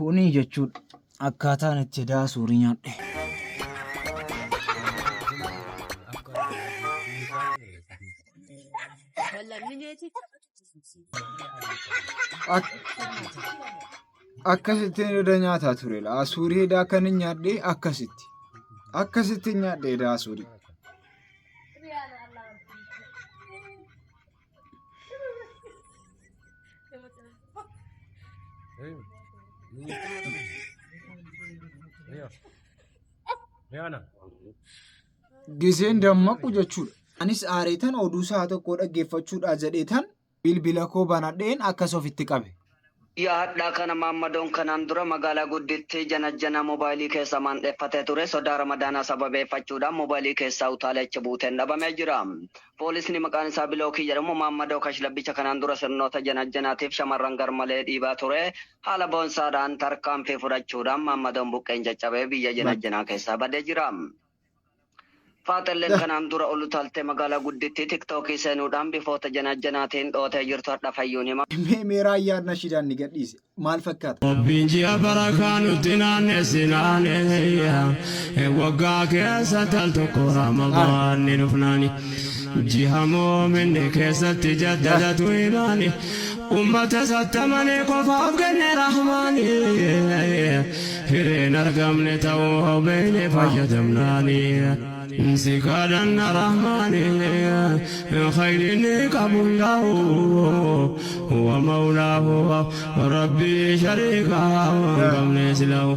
Kuni jechuudha akkaataan itti daasuurii nyaadhe. Akkasitti irra nyaataa ture daasuurii hedaa kan hin nyaadhe akkasitti nyaadhe daasuurii. Giseen dammaqu jechuudha. Anis aareetan oduu isaa tokko dhaggeeffachuudha jedheetan bilbila koo banadheen akkas ofitti qabe. Yaadhaa kana Maammadoon kanaan dura magaalaa gudditti janajjana moobaayilii keessa mandheeffatee ture sodaa ramadaanaa sababeeffachuudhaan moobaayilii keessaa utaalecha buuteen dhabamee jira. Poolisni maqaan isaa Bilookii jedhamu Maammadoo Kashlabbicha kanaan dura sirnoota janajjanaatiif shamarran garmalee dhiibaa ture. Haala boonsaadhaan tarkaanfii fudhachuudhaan Maammadoon buqqeen caccabee biyya janajjanaa keessaa badee jira. Faaxilleen kanaan dura ol utaaltee magaalaa gudditti tiktookii seenuudhaan bifoota janajjanaatiin dhootee jirtu hadha fayyuun hima. Meeraa ayyaana shidaan ni gadhiise. Maal fakkaata? Rabbiin ji'a barakaa nutti naannessi naanee waggaa keessatti al tokko Ramadaan ni dhufnaani. Ji'a moominni keessatti jaddadatu himaani. Ummata sattamanii qofaaf kenne rahmaani. Hireen argamne ta'uu beekne fayyadamnaani. Sikadan rahmani khayrini qabullahu wa maulahu rabbi sharika qamne silahu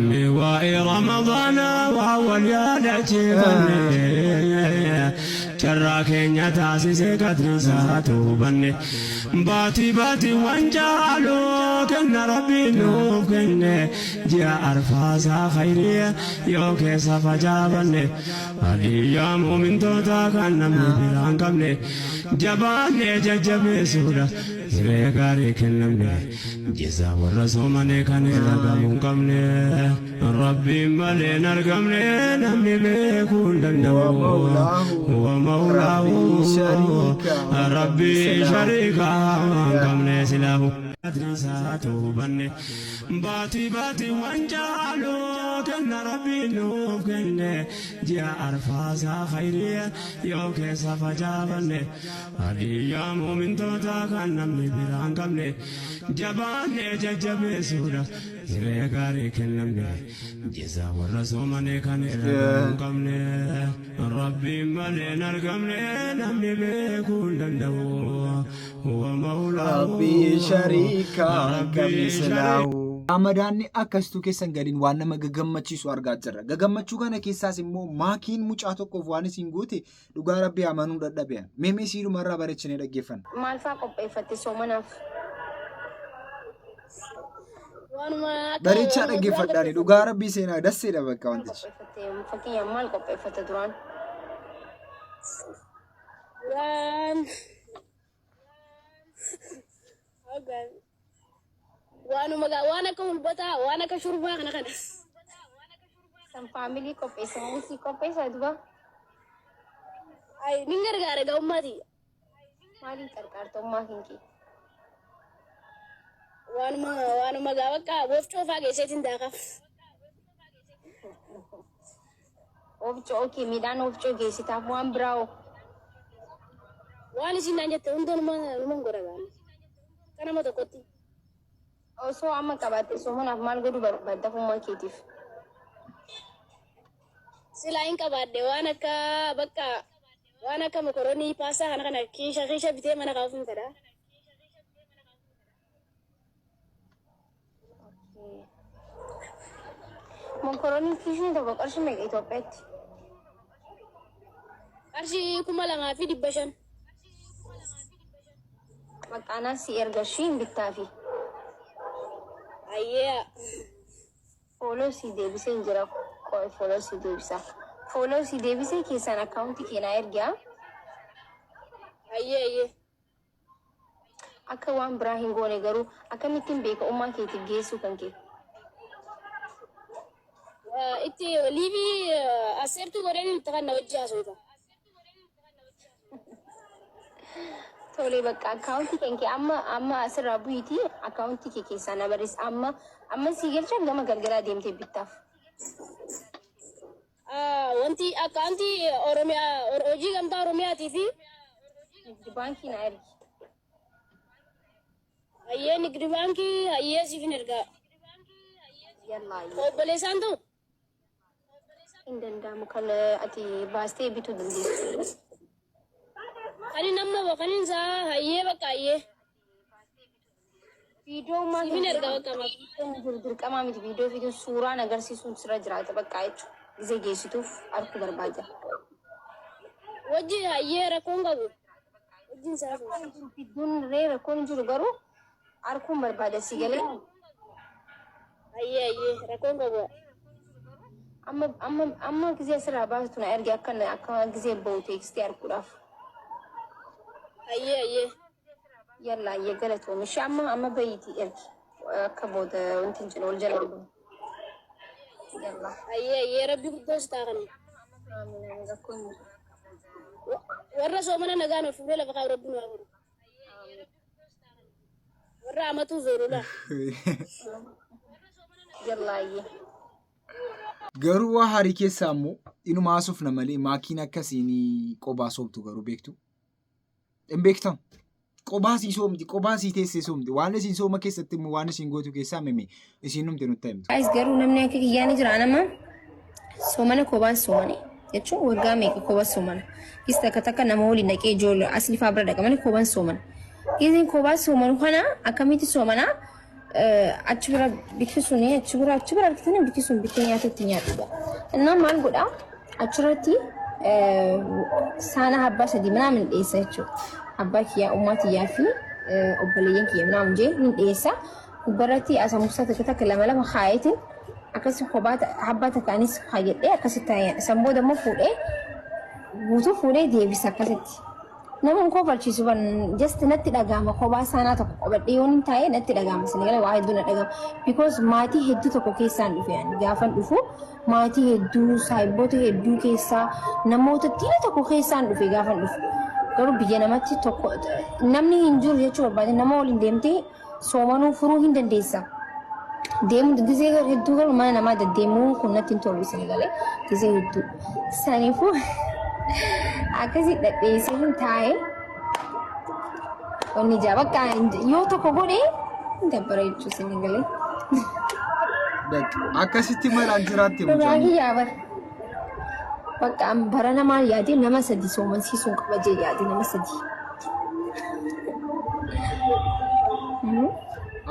miwa'i ramadana wa awwal yadati Charra keenya taasise kadrisaatu banne baati wanjaalu kenna rabbiin nuuf kenne ji'a arfaasaa khayriya yoo keessa facaafanne hadiyyaa muumintoota kan namni biraan qabne jabaanne jajjabeessuudha hiree gaarii kennamne jeza warra soomane kan irra gamuu qabne rabbiin malee hin argamne namni beekuu hin danda'u مولاه ربي شريكا قمنا سلاه أدرساته بني باتي وانجالو كن ربي نوف كن جاء أرفاسا خيرية يوكي سفجابني هذه يوم من توتا كان نمني بران قمني جباني ججبي سورة غاري كنمني جزا والرسومني كان إرقام قمني ربي ملي نرقمني نمني بيكون دندو هو مولاه ربي شريكا كمثله. Ramadaanni akkasitu keessan gadiin waan nama gagammachiisu argaa jirra. Gagammachuu kana keessaas immoo maakiin mucaa tokkoof waan isin goote dhugaa rabbii amanuu dadhabean. Meemee siirumarraa bareechinee dhaggeeffanna. Maal fa'aa qopheeffatte soomanaaf? Bareechaa dhaggeeffadhaani dhugaa rabbii seenaa dasseedha bakka wantichi. Fakkeenyaaf maal qopheeffatte duraan? Waan akka hulbataa waan akka shurbaa kana. San faamilii qopheessa muusii qopheessa duba. Ni gargaara ga'ummaati. Maaliin qarqaartummaa kinki? Waanuma bakka wofcoo fa'aa geesseetiin daakaaf. Wofcoo okii midhaan wofcoo geessitaaf waan biraa'oo. Waan isin naan jette hundumaa godhagaan. Kanama tokkotti. Osoo amma qabaatte soomanaaf maal godhu baddafummaa keetiif? Silaa hin qabaadde waan akka mokoroonii paastaa kana kiisha bitee mana kaa'uuf hin fedha. Mokoroonii kiishni tokko qarshii meeqa Itoophiyaatti? Qarshii 2,500. Maqaanaan si erga shiin bittaafi. Ayyee. Fooloo si deebisee hin jira. Fooloo si deebisa. Fooloo si deebisee keessan akkaawuntii keenyaa ergaa. Ayyee. Akka waan biraa hin goone garuu akkamittiin beeka ummaa keetiif geessuu kan kee? Itti liivii aseertuu godhanii itti kan na wajji haasofta. Tole bakka akkaawuntii keenya amma asirraa bu'iitii akkaawuntii kee keessaa na barreessi amma sii galchaa gama galgalaa deemtee bittaaf. Wanti akkaawuntii Oromiyaa hojii gamtaa Oromiyaatii fi baankii na ergi. hayyee nigdi baankii hayyee siif hin ergaa. Yallaa Obboleessaan ta'u hin danda'amu kan ati baastee bituu dandeessu. kan hin amma kan hin saa hayyee bakka hayyee. Viidiyoo maal Siif hin ergaa bakka maqaa. dirqamaa miti viidiyoo fi suuraan agarsiisuun sirra jiraata bakka jechuudha. Gizee geessituuf harku barbaada. Wajji hayyee rakkoon qabu. Wajjin saa ta'u. Fidduun ree rakkoon jiru garuu harkuun barbaada si galee. Hayyee rakkoon qabu. Amma gizee asirraa baasitu na ergi akka gizee bahu teekstii harkuudhaaf. Hayyee. Yallaa galatoom ishee amma bayiitii ergi akka booda wanti hin jiru ol jala oolu. Yallaa. Hayyee rabbi guddoo si taaqani. Warra soomana nagaan of fuudhee lafa kaa'u rabbi nu haa godhu. Warra amatuu zoorudha. Yallaa. Garuu waa harii keessaa immoo inuma haasofna malee maakiin akkasiin qobaa soomtu garuu beektu. Hin beektamu. Qobaa sii soomti, qobaa sii teessee soomti. Waan isin sooma keessatti immoo waan isin gootu keessaa mime isin numte nutti himtu. Guys garuu namni akka kiyyaan jira nama soomana kophaan soomane jechuun waggaa meeqa kophaan soomana. Gis takka nama waliin dhaqee ijoollee asli faa bira dhaqamanii kophaan soomana. Gisiin kophaan soomanu kana akkamitti soomana achi bira bikkisuun achi bira argitanii bikkisuun bittee nyaatatti nyaatudha. Innaan maal godhaa achirratti saana abbaa sadii minaamin dhiyeessa jechuudha. Abbaa kiyyaa ummaa kiyyaa fi obboleeyyan kiyya minaamin jee hin dhiyeessa. Gubbarratti asamuusaa takka lama kaayetiin akkasii abbaa takkaanis kaayedhee akkasitti taa'ee sanbooda immoo fuudhee guutuu fuudhee deebisa akkasitti. Nama koo barsiisu ban just natti dhagahama kophaa saanaa tokko qabadhee yoon hin taa'ee natti dhagahama sinigalee waa hedduu na dhagahama. Because maatii hedduu tokko keessaan dhufe gaafan dhufu maatii hedduu saayibboota hedduu keessaa namoota dhiira tokko keessaan dhufe gaafan dhufu. Garuu biyya namatti tokko namni hin jiru jechuu barbaade nama waliin deemtee soomanuu furuu hin dandeessa. Deemu gizee hedduu garuu mana namaa deddeemuu kun natti hin tolu sinigalee gizee hedduu. Saniifuu akkasii dhadheessee hin taa'ee wanni ijaa bakka yoo tokko godhee hin dabbara jechuu sinigalee. Akkasitti malaan jiraatti Dhugaa kiyyaa bara. Bakka bara namaa yaadee nama sadii soomansiisuun qaba jee yaadee nama sadii.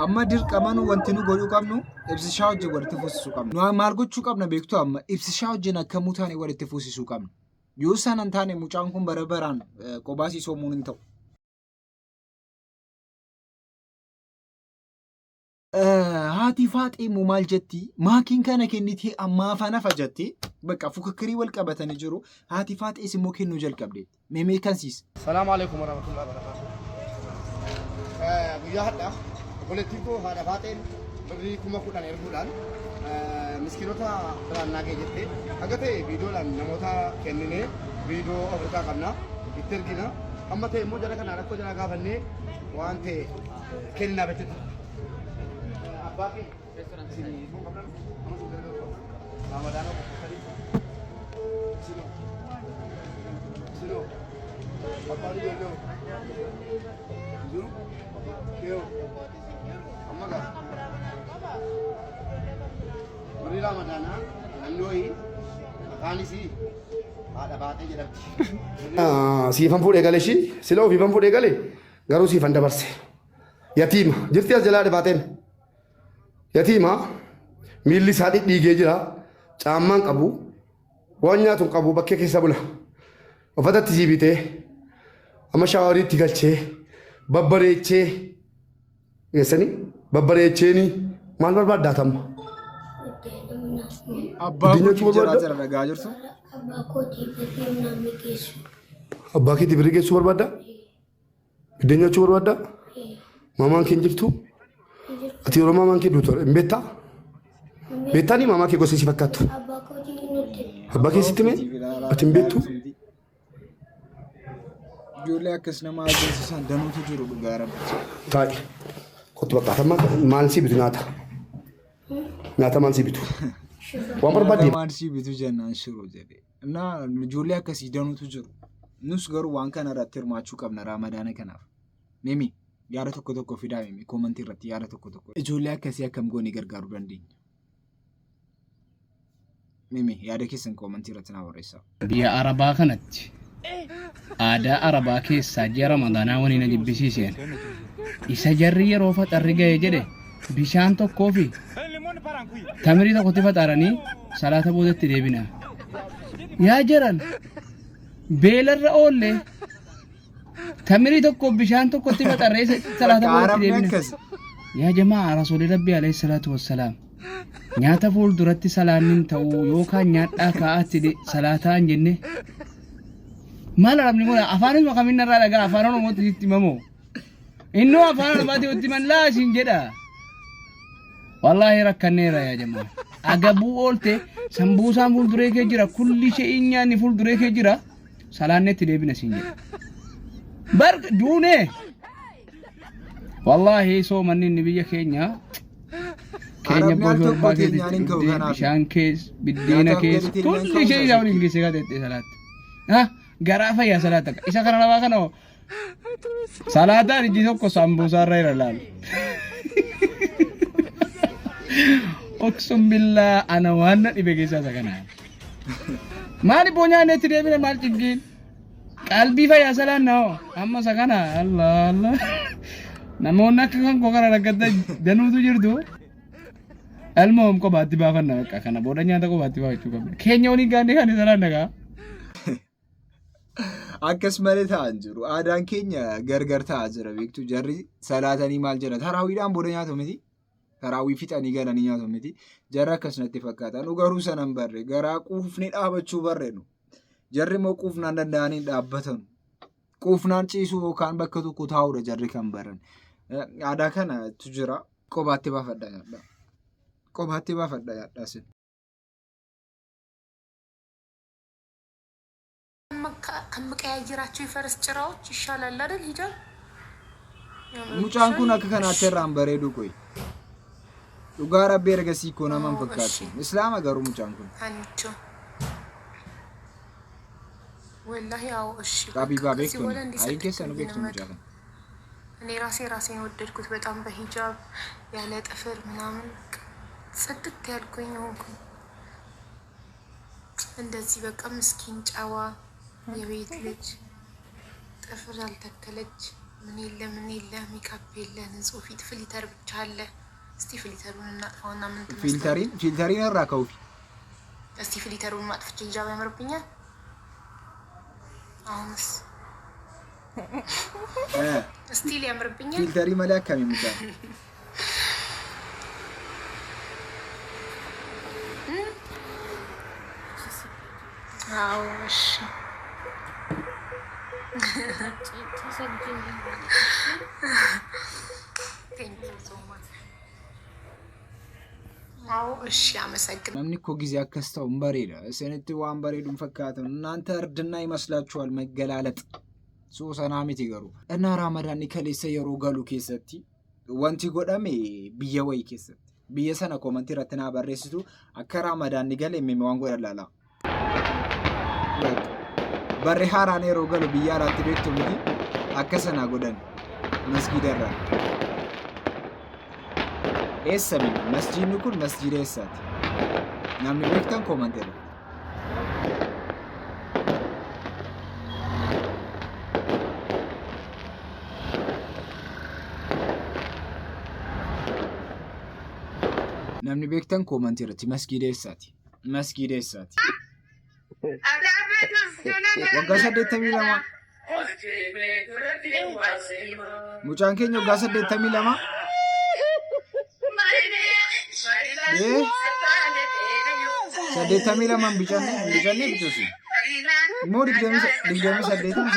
Amma dirqaman wanti nu godhuu qabnu ibsishaa wajjin walitti fuusisuu qabna. Nu maal gochuu qabna beektu amma ibsishaa wajjin akkamuu taane walitti fuusisuu qabna. Yoo isaan hin taane mucaan kun bara baraan qobaasii soomuun hin ta'u. Haati faaxee immoo maal jetti? Maakiin kana kennitee ammaa afaan hafa jettee bakka fukakkirii wal qabatanii jiru. Haati faaxees immoo kennuu jalqabdeetti. Meemee kansiis. Salaamu alaikum warahmatullahi wabarakatuh. Guyyaa hadhaa obboleettiin koo haadha faaxeen birrii 10,000 erguudhaan miskiinota biraan naagee jettee akka ta'e viidiyoodhaan namoota kenninee viidiyoo ofirraa qabna itti ergina amma ta'e immoo jara kanaa rakkoo jara gaafannee waan ta'e kenninaa jechuudha. Abbaa fi reestooraantii Ramadaan Sino Abbaan ijoollee jiru yoo amma gaa Warri Ramadaanaa naannooyi maqaanis haadha baatee jedhamti. Siifan fuudhee galee ishii sila ofiifan fuudhee galee garuu siifan dabarse. Yatiima jirti as jalaa dhibaateen. Yatiima miilli isaa dhidhiigee jira caammaan qabu waan nyaatu qabu bakkee keessa bula. Uffatatti siibitee amma shaawariitti galchee babbareechee geessanii babbareecheeni maal barbaaddaa tamma? Abbaa kootii jira jira dhagaa jirtu. Abbaa keetii birrii geessuu barbaaddaa? Biddeen nyaachuu barbaaddaa? Maamaan kee jirtu? Ati yeroo maamaan kee duutu hin beektaa? Beektaanii maamaa kee gosa si fakkaattu? Abbaa kee sitti mee? Ati hin beektu? ijoollee akkas nama agarsiisan danuutu jiru dhugaa rabbi. Taa'e kottu bakka amma maal si bitu nyaata. Nyaata maal si bitu. Waan barbaadde. Maal si bitu jennaan shiroo jedhee. እና ijoollee akkasii danuutu jiru. Nus garuu waan kana irratti hirmaachuu qabna Raamadaana kanaaf. Mimi yaada tokko fidaa mimi koomantii irratti yaada tokko. Ijoollee akkasii akkam goonee gargaaruu dandeenya? Mimi yaada keessan koomantii irratti naa barreessaa. Biyya Arabaa kanatti aadaa Arabaa keessaa ji'a Ramadaanaa waliin na jibbisiiseen isa jarri yeroo faxarri ga'e jedhe bishaan tokkoo fi tamirii tokkotti faxaranii salaata boodatti deebina. Yaa jiran beelarra oolle tamirii tokko bishaan tokkotti faxarree salaata boodatti deebina. Yaa jamaa Rasuulli Rabbii alayhi salaatu wassalaam nyaata fuulduratti salaannin ta'uu yookaan nyaadhaa kaa'atti salaataan jenne maal arabni kun afaanis makamin irraa dhagaa afaan oromootti itti himamoo innoo afaan oromooti itti himan laashin jedha wallaahi rakkanneera yaa jamaa agabuu oolte sambuusaan fuulduree kee jira kulli shee'iin nyaanni fuulduree kee jira salaannetti deebina siin jedha bar duunee wallaahi soomanni inni biyya keenya Kenya booda baatee bishaan kees biddeena kees kulli ishee isaa waliin geessee gaazexee salaatti. Garaa fayyaa salaata isa kana lafaa kana salaataan ijji tokko sambuusaarra irra laalu. Oksum billaa ana waan na dhibe keessaa isa kanaa. Maali boonyaaneetti deebine maal ciggiin? Qalbii fayyaa salaan na'oo amma isa kana Allah. Namoonni akka kan koo kana rakkata danuutu jirtu. Almoom kophaatti baafanna bakka kana booda nyaata kophaatti baafachuu qabna. Keenya waliin gaannee kan isa nagaa. Akkas malee ta'an jiru. Aadaan keenya gargar ta'aa jira beektu jarri salaatanii maal jedha taraawiidhaan booda nyaatu miti. Taraawii fixanii galanii nyaatu miti. Jarri akkasumatti fakkaatan garuu sanan barre garaa quufnee dhaabachuu barreenu. Jarri immoo quufnaan danda'anii dhaabbatan. Quufnaan ciisuu yookaan bakka tokko taa'uudha jarri kan baran. Aadaa kanatu jira. Kophaatti baafadha nyaadha. Kophaatti baafadha nyaadha sin. Kan maqaayiraachuu ይፈርስ ጭራዎች ይሻላል አይደል ሂጃብ ሙጫን ኩን akka kanaatti irraan bareedu qoy dhugaa rabbii ergasii koo naman fakkaatu islaama garuu mucaan kun አንቺ ወላሂ ያው እሺ ጣቢባ ቤት ነው አይ ከሰኑ ቤት ነው ሙጫን እኔ ራሴን ወደድኩት በጣም በሂጃብ ያለ ጥፍር ምናምን ጽድት ያልኩኝ ሆንኩ እንደዚህ በቃ ምስኪን ጨዋ የቤት ልጅ ጥፍር አልተከለች ምን የለ ሜካፕ የለ ንጹህ ፊት ፊልተር ብቻ አለ። እስቲ ፊልተሩን እናጥፋውና ምን ትመስላለች? ፊልተሪን አራከው እስቲ ፊልተሩን ማጥፍቼ ሂጃብ ያምርብኛል። አሁንስ እስቲ ሊያምርብኛል። ፊልተሪ መላክ ከሚመጣ አውሽ እሺ አመሰግናለሁ። namni እኮ ጊዜ አከስተው እንበሬዳ እሰንት ዋን በሬዱን ፈካተው እናንተ እርድና ይመስላችኋል መገላለጥ ሶሰናሚት ይገሩ እና ራመዳን ከሌሰ የሮ ገሉ ኬሰቲ ወንቲ ጎዳሜ ቢየወይ ኬሰቲ ቢየሰና ኮመንት ረትና በሬስቱ አከ ራመዳን ገለ የሚዋን ጎዳላላ barre haaraan yeroo galu biyya alaatti beektu miti akka sanaa godhan masgiidarra eessa miti masjiidni kun masjiida eessaati namni beektan koomanteera namni beektan koomanteerati masgiida eessaati waggaa 82 mucaan keenya waggaa 82 82 bicanne bicuusi immoo 28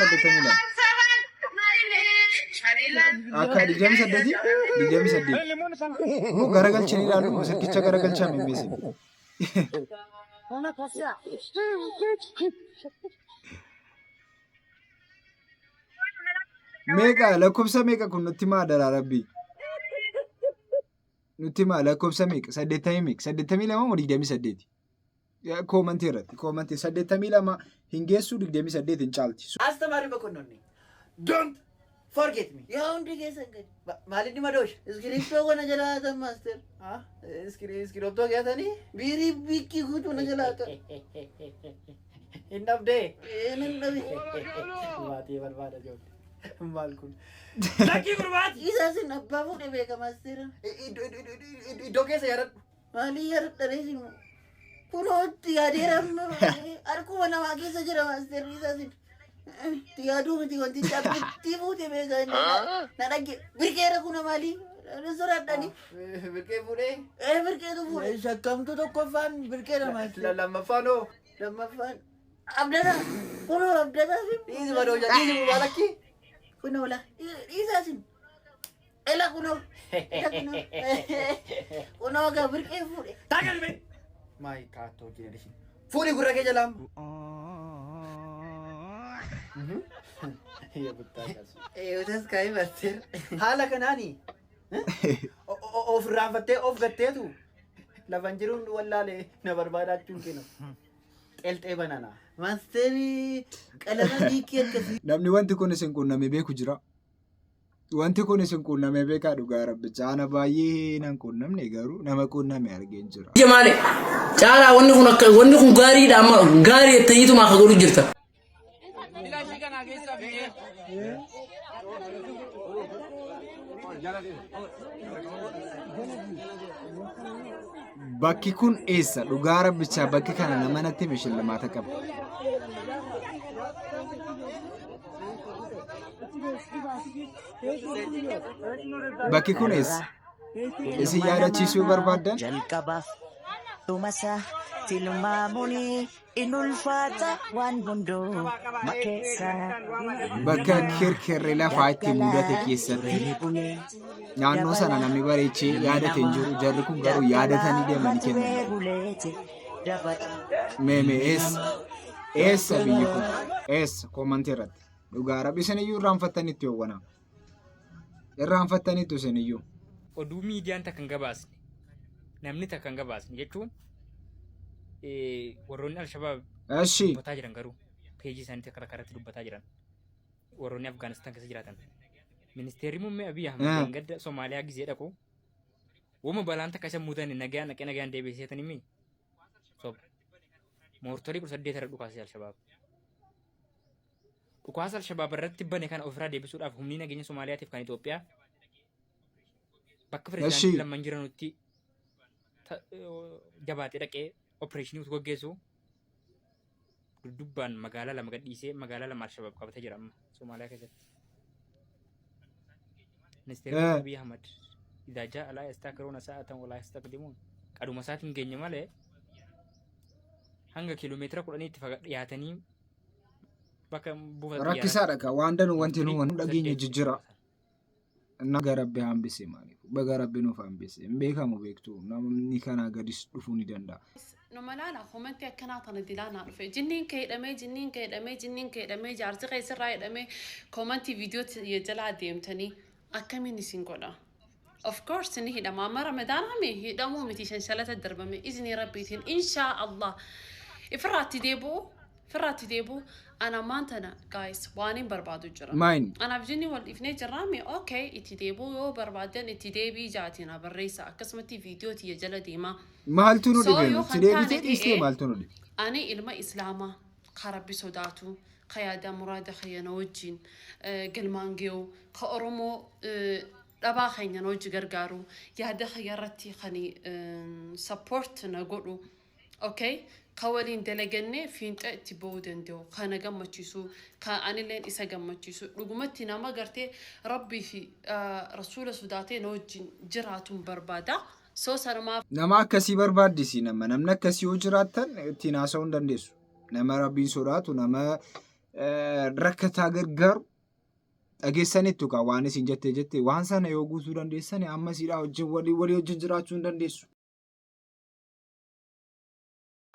akka 28 immoo garagalchanii ilaalu sirkicha garagalchaa mimmeessi Una cosa. Meeqa lakkoofsa meeqa kun nutti maa dara rabbi. Nutti maa lakkoofsa meeqa 82 moo 28. Koomantii irratti koomantii 82 hin geessu 28 hin caalti. Astamari Makonnonni. Don't forget me. Yaa hundi keessa gadi. Maalinni madoosh. Iskiriiptoo kana jalaatan maaster. Iskiriiptoo keessanii biirii biikii guutuu na jalaatan. Hin dhabdee. Hin dhabi. Maatii barbaada jooti. Maal kun. Lakkii gurbaati. Isaasin abbaa fuudhee beeka maaster. Iddoo keessa yaadadhu. Maalii yaadadha reesimu. Kunootti yaadeeramma. Harkuma namaa keessa jira maaster isaasin. Tiyaaduu miti wanti cabbitti fuute beekaa inni. Na dhagge. Birkeera kuna maali? Soraadhani. Birkee fuudhee? Birkeetu fuudhe. Shakkamtu tokkoffaan birkeera maati? Lammaffaan hoo? Lammaffaan. Abdata. Kunoo abdataa fi. Dhiisi madoo jaa. Dhiisi mubaalakki. Kunoo la. Dhiisaasin. Ela kunoo. Kunoo gaa birkee fuudhe. Taagalme. Maayi kaatoo jeerishi. Fuudhi gurra kee jalaan. Ya buttaakas. Utas kai master. Haala kanaani. Of raanfattee of gatteetu. Lafan jiruun wallaalee na barbaadachuun kennu. Qelxee banana. Maasteri qalama biikii akkasii. Namni wanti kun isin quunnamee beeku jira. Wanti kun isin quunnamee beekaa dhugaa rabbicha. Ana baay'ee nan quunnamne garuu nama quunname argeen jira. Jamaale. Caalaa wanni kun gaariidha amma gaarii ta'eetu maa ka godhu jirta. Bakki kun eessa? Dhugaa rabbichaa bakki kana nama natti mishillamaata qaba. Bakki kun eessa? Isin yaadachiisuu barbaaddan? Tilmaamuni inulfaata waan hundoo makeessa. Bakka kirkirri lafaa itti mudate keessatti naannoo sana namni bareechee yaadate hin jiru. Jarri kun garuu yaadatanii deemanii kennan. Meeme eessa biyyi kun? Eessa koomantii irratti? Dhugaa rabbi isiniyyuu irraanfattanitti hoowwana. Irraanfattanitti isiniyyuu. Oduu miidiyaan takka hin gabaasne. Namni takka hin gabaasne jechuun warroonni Alshabaab dubbataa jiran garuu peejii isaaniitti akka rakkaratti dubbataa jiran warroonni Afgaanistaan keessa jiraatan. Ministeerri muummee Abiy Ahmed gadda Somaaliyaa gizee dhaqu wama balaan takka isa muutan nagaan deebiseetanii mi soba moortorii 18 irra dhukaasee Alshabaab. Dhukaasa Alshabaab irratti bane kana ofirraa deebisuudhaaf humni nageenya Somaaliyaatiif kan Itoophiyaa bakka pirezidaantii lamman jiranutti jabaatee dhaqee opereeshinii utuu gaggeessu dubbaan magaalaa lama gadhiisee magaalaa lama Alshabaab qabatee jira amma Somaaliyaa keessatti. Ministeerri Abiy Ahmed idaa jaa alaa yastakiruuna sa'atan walaa yastakdimuun qaduma isaatiin geenye malee hanga kiiloomeetira 10 itti dhiyaatanii bakka buufata rakkisaadha ka waan danuu wanti nu dhageenya jijjira. Naga rabbi hambise maaliif baga rabbi nuuf hambise hin beekamu beektu namni kanaa gadis dhufuu ni danda'a. Numalala komantii akkanaa tana dilaanaa dhufe jinniin keedhamee jaarsi keessarraa hidhamee komantii viidiyoo jalaa deemtanii akkamiin isin godha. Of course ni hidhama amma ramadaana mee hidhamuu miti shanshalata darbame izni rabbiitiin inshaa Allah ifirraatti deebi'u ana maantana guys waanin barbaadu jira. Anaaf jinni wal ifnee jirraame okay itti deebi'u yoo barbaadan itti deebii jaatina barreessa akkasumatti viidiyoo tiyya jala deema. Maaltu nu dhibe? Itti deebitee dhiistee maaltu nu dhibe? Ani ilma Islaamaa ka Rabbi sodaatu ka yaada muraada khayyana wajjin galmaan geewu ka Oromoo dhabaa keenya wajji gargaaru yaada khayyarratti kani support na godhu okay. Kawaliin dalagannee fiinxa itti ba'uu danda'u kana gammachiisu kan anilleen isa gammachiisu dhugumatti nama gartee Rabbii fi Rasuula sodaatee na wajjin jiraatuun barbaada. Nama akkasii barbaaddisi namni akkasii yoo jiraattan ittiin haasa'uu hin dandeessu. Nama Rabbiin sodaatu nama rakkataa gargaaru dhageessanitti waan isin jettee waan sana yoo guutuu dandeessani amma siidhaa walii wajjin jiraachuu hin dandeessu.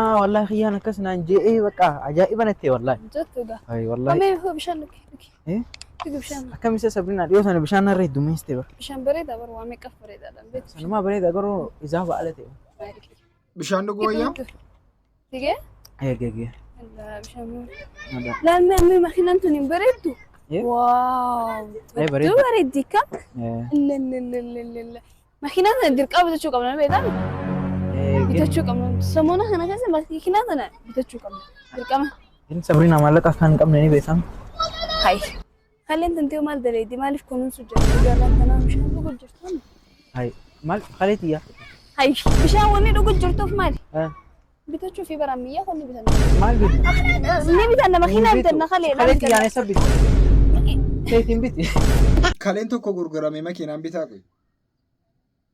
والله خيانة كسنا نجي بقى عجائب أنا تي والله. جد ده. أي والله. ما هو بشانك. إيه؟ Akkam isa Sabrina dhiyoo sana bishaan narra hedduu meestee bara. Bishaan bareeda bara waa meeqa bareedaadhaan beeku. Sanumaa bareeda garuu isaa ba'ala ta'e. Bishaan dhuguu wayyaa? Tige? Eegee. Bishaan laal mee makiinaan tun hin bareeddu? Waaw! Bareeddu bareeddi ka? Makiinaan tana dirqaa bitachuu qabna beektaa? Bitachuu qabna. Samoona kana keessa makiinaa tana bitachuu qabna. Dirqama. Inni Sabrina maallaqa akka hin qabne ni beekama. Hai. Kalian tentu mal daledi malif kunun sudah jalan tanah bishan tu gujurtan. Hai, mal kali tiya. Hai, bishan wani tu gujurtuf mal. Bita cuci barang mia kon ni bisa. Mal bit. Ni bisa nama khina tanah kali. Kali tiya ni sabit. Saya timbit. Kalian tu kau gurgurame makinan bita aku.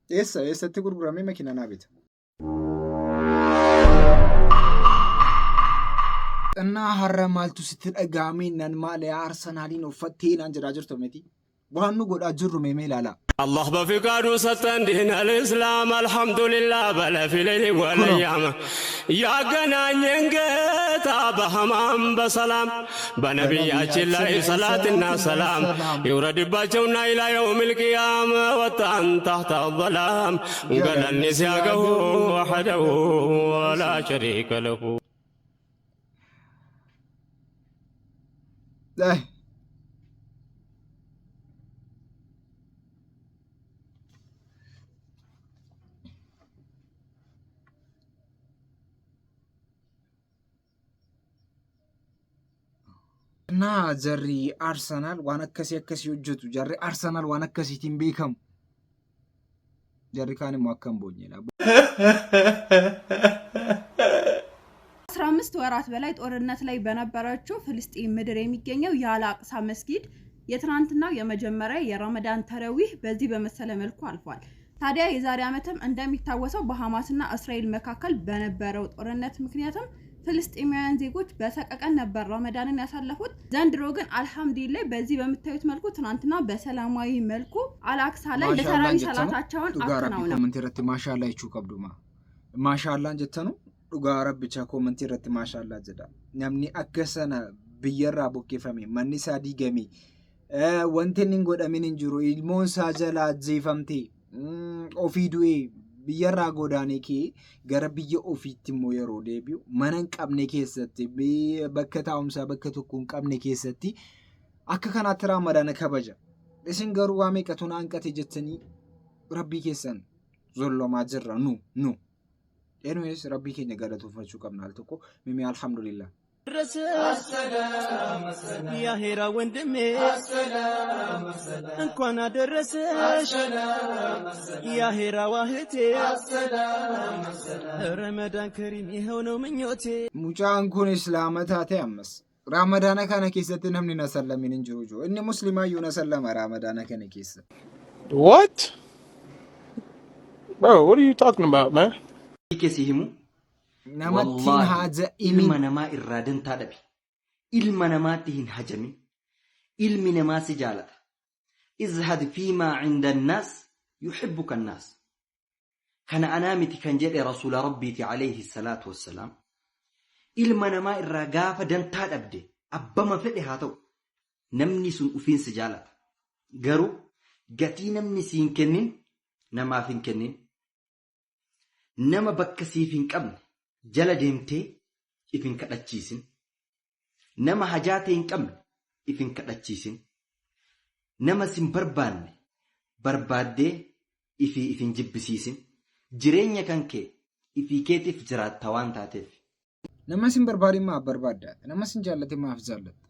Esa tu gurgurame makinan abit. እና ሀረማልቱ ስትጠጋሚ ነን ማሊያ አርሰናሊን ወፈቴን አንጀራጀር ተመቲ ዋኑ ጎዳ ጅሩ ሜሜላላ الله بفقادو ستن دين الإسلام الحمد لله بلا في ليل والأيام يا جنان ينقطع بهمام بسلام بنبيات الله صلاة سلام يورد باجونا إلى يوم القيامة وطعن تحت الظلام قال النسياقه وحده ولا شريك له እና ጀሪ አርሰናል ዋን አከሲ ወጀቱ ጀሪ አርሰናል ዋን አከሲ ቲም ቤከም ጀሪ ካን ማከም ቦኝላ 15 ወራት በላይ ጦርነት ላይ በነበረችው ፍልስጤም ምድር የሚገኘው የአልአቅሳ መስጊድ የትናንትናው የመጀመሪያ የረመዳን ተራዊህ በዚህ በመሰለ መልኩ አልፏል። ታዲያ የዛሬ ዓመትም እንደሚታወሰው በሐማስና እስራኤል መካከል በነበረው ጦርነት ምክንያትም ፍልስጤማውያን ዜጎች በሰቀቀን ነበር ረመዳንን ያሳለፉት። ዘንድሮ ግን አልহামዱሊላህ በዚህ በመታየት መልኩ ትናንትና በሰላማዊ መልኩ አልአቅሳ ላይ ለተራዊህ ሰላታቸውን አከናውነዋል። ኮሜንት ማሻአላ ይቹ ቀብዱማ ማሻአላ እንጀተኑ dhugaa rabbicha komentii irratti maashaallah jedha namni akkasana biyyarraa buqqifame manni isaa diigame wanti inni godhamin hin jiru ilmoon isaa jala ajjeefamte ofii du'ee biyyarraa godaanee kee gara biyya ofiitti immoo yeroo deebi'u mana hin qabne keessatti bakka taa'umsaa bakka tokko hin qabne keessatti akka kanaatti ramadana kabaja isin garuu waa meeqatu na hanqate jettanii rabbii keessan zollomaa jirra nu Anyways, Rabbi kenya galatoofachuu qabna al tokko mimi alhamdulillah. يا هيرا وندمي انكون ادرسش يا هيرا واهتي رمضان كريم يهونو منيوتي ሙጫን ኩን እስላመታቴ አመስ ረመዳን ከነ ኬሰት ነምኒ ነሰለሚን እንጅሩጆ እነ ሙስሊማ ይሁን ሰለማ ረመዳን ከነ ኬሰ What? Bro, what are you talking about, man? Kesihimu namattiin haja ilma namaa irraa dantaa dhabe ilma namaatti hin hajamin ilmi namaa si jaalata izhad fiimaa cinda annaas yuxibbuka annaas kana anaa miti kan jedhe rasuula rabbiiti alayhi salaatu wassalaam ilma namaa irraa gaafa dantaa dhabde abbama fedhe haa ta'u namni sun ufiin si jaalata garuu gatii namni si hin kennin namaaf hin kennin nama bakka siif hin qabne jala deemtee if hin kadhachiisin nama hajaatee hin qabne if hin kadhachiisin nama sin barbaanne barbaaddee if hin jibbisiisin jireenya kan kee ifii keetiif jiraatta waan taateef nama sin barbaadin maaf barbaadda nama sin jaallate maaf jaallatta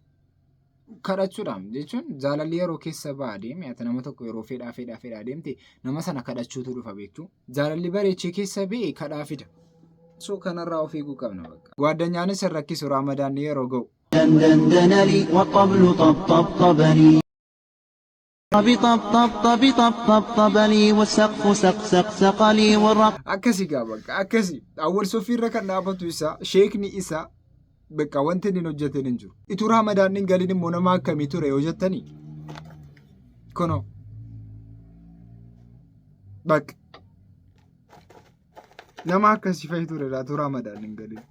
kadhachuudhaan jechuun jaalalli yeroo keessa ba'aa deeme ati nama tokko yeroo fedhaa deemte nama sana kadhachuutu dhufa beektu jaalalli bareechee keessa ba'e kadhaa fida so kanarraa of eeguu qabna bakka ጓደኛንስ rakkisu ramadaan yeroo ga'u دندن لي وقبل طبطبني طب لي والسقف سق لي والرق akkasi gaa bakka akkasi awwal sofiirra kan dhaabatu isaa sheekni isaa bakka wanti inni hojjeten hin jiru itu ramadaan hin galin immoo nama akkamii ture yoo jettanii kuno bakka nama akkasii fa'i ture laatu ramadaan hin galin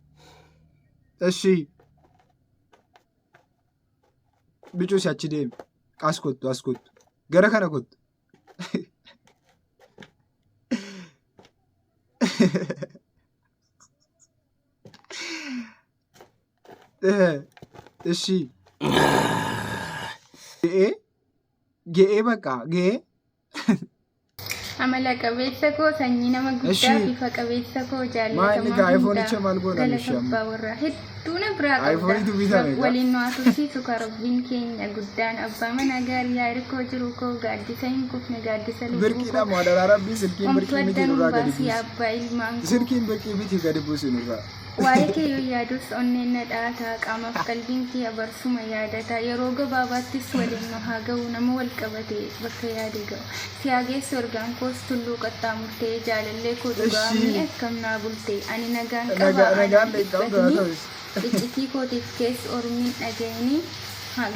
እሺ bicuusi achi deemi Askottu. Gara kana kottu. እሺ ገኤ በቃ ገኤ amala qabeessa koo sanyii nama guddaa bifa qabeessa koo jaallatamaa hundaa warra hedduu na biraa qabda waliin nu haasofsiisu karabbiin keenya guddaan abbaa mana gaarii yaa'ir koo jiru koo gaaddisa hin kufne gaaddisa lubbuu koo omtu addan baasii abbaa ilmaan koo sirkiin birqii miti gadi buusin irraa waa'ee kee yoo yaadus onneen na dhaataa qaamaaf qalbiin kee abarsuma yaadata yeroo gabaabaattis waliin nu haa ga'u nama wal qabate bakka yaade ga'u si hageessu ergaan koos tulluu qaxxaamurtee jaalallee koo dhugaamii akkam naa bultee ani nagaan qaba iccitii kootiif keessa ormiin dhaga'anii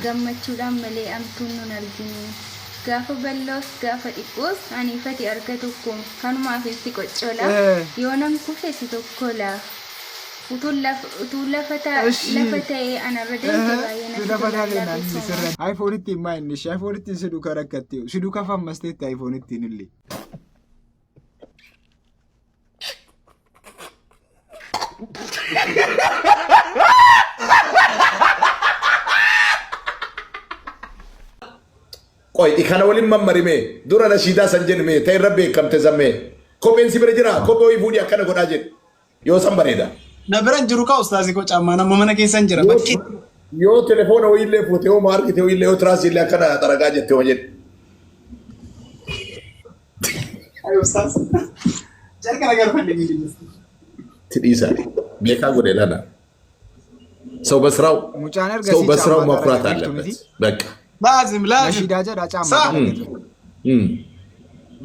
gammachuudhaan malee amtuun nun arginu gaafa balloos gaafa dhiqqoos aniifati arga tokko kanumaaf itti qoccola yoo nan kufe si tokkola utuu lafa ta'ee anarra deemte baay'ee natti iPhone ittiin maa inni ishee iPhone ittiin si duuka rakkattee si duuka fammasteetti iPhone ittiin illee. Qoy ikana waliin mammarime dura nashiidaa san jedhame ta'e irra beekamte zammee kopheen si bira jira kophee ho'i fuudhii akkana godhaa jedhe yoo san bareeda. Na biran jiru ka ustaazi ko caammaa nama mana keessan jira bakki. Yoo telefoona ho'iillee fuute yoo maarkite ho'iillee yoo tiraasiillee akkana xaragaa jette hoo jedhe. Ayo ustaaz. Jarka nagar fadhi gidi. Tidhiisa beekaa godhe lana. ሰው በስራው ማኩራት አለበት በቃ لازم نشيدا جدا عام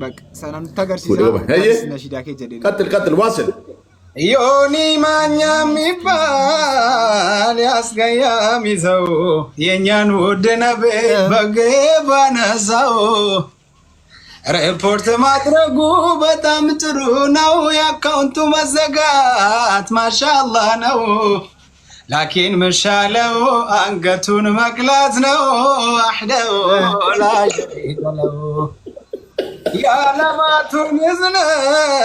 بق سنم تغرسيسا نشيدا كجدي قتل واصل يوني مانيا ميبال ياسغيا ميزو የኛን ውድ ነብይ በገባነሳው ሪፖርት ማድረጉ በጣም ጥሩ ነው የአካውንቱ መዘጋት ማሻአላህ ነው لكن مشالو أنقتون مقلاتنا وحده لا شريك له يا لما تنزنت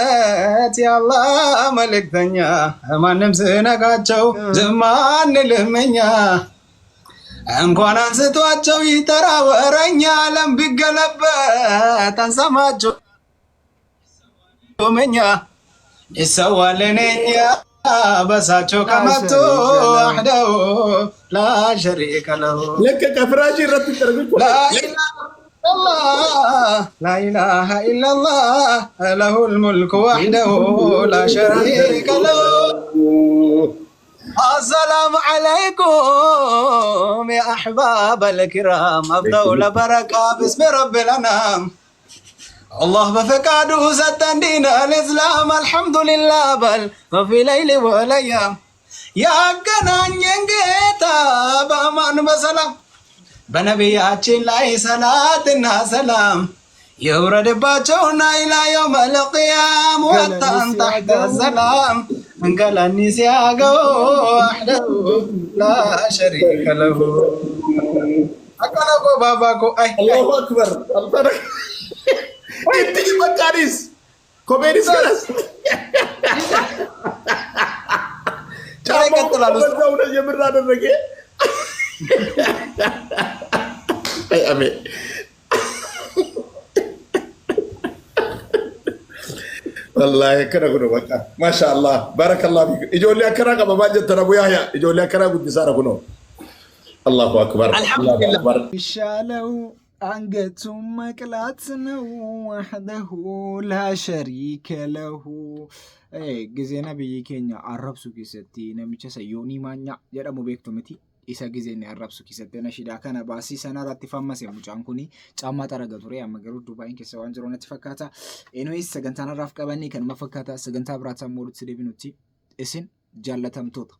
يا الله ملك ثانيا ما نمسنا قاتشو زمان لمنيا እንኳን አንስቷቸው ይተራወረኛ ዓለም ቢገለበት አንሰማቸው መኛ ይሰዋልነኛ በሳቸው ከመቶ ወህደው لا شريك له لك كفراش رت تربك لا إله إلا الله له الملك وحده لا شريك له السلام عليكم يا أحباب الكرام أفضل بركة باسم رب الأنام الله بفقاده ستن دين الإسلام الحمد لله بل وفي ليل والأيام يا قنان ينقيتا بأمان بسلام بنبياتي لاي صلاتنا سلام يورد باچونا إلى يوم القيام وطن تحت السلام من قال النسياق وحده لا شريك له أكلكو باباكو أي الله أكبر انت مكاريس كوميديس خلاص ቻይ ከተላሉ ነው የምራ አደረገ አይ አሜ والله كنا بقى ما شاء الله بارك الله فيك اجوا لي اكرا كما باجت ابو يحيى اجوا لي اكرا قد ساركو الله اكبر الحمد لله يشالو አንገቱን መቅላት ነው ወህደሁ ላ ሸሪከ ለሁ ጊዜና ብይ ኬኛ አረብሱ ኪሰቲ ነሚቸ ሰዮኒ ማኛ jedhamu beektu miti isa ጊዜና አረብሱ ኪሰቲ ነሽዳ ከነ ባሲ ሰናራት ፈመሰ ሙጫን ኩኒ ጫማ ጠረገ ቱሬ አመገሩ ዱባይን ከሰ ዋንጅሮ ነት ፈካታ ኤኒዌይስ ሰገንታና ራፍ ቀበኒ ከነ መፈካታ ሰገንታ ብራታ ሞሉት ስደቢኑቲ እስን ጃለተምቶታ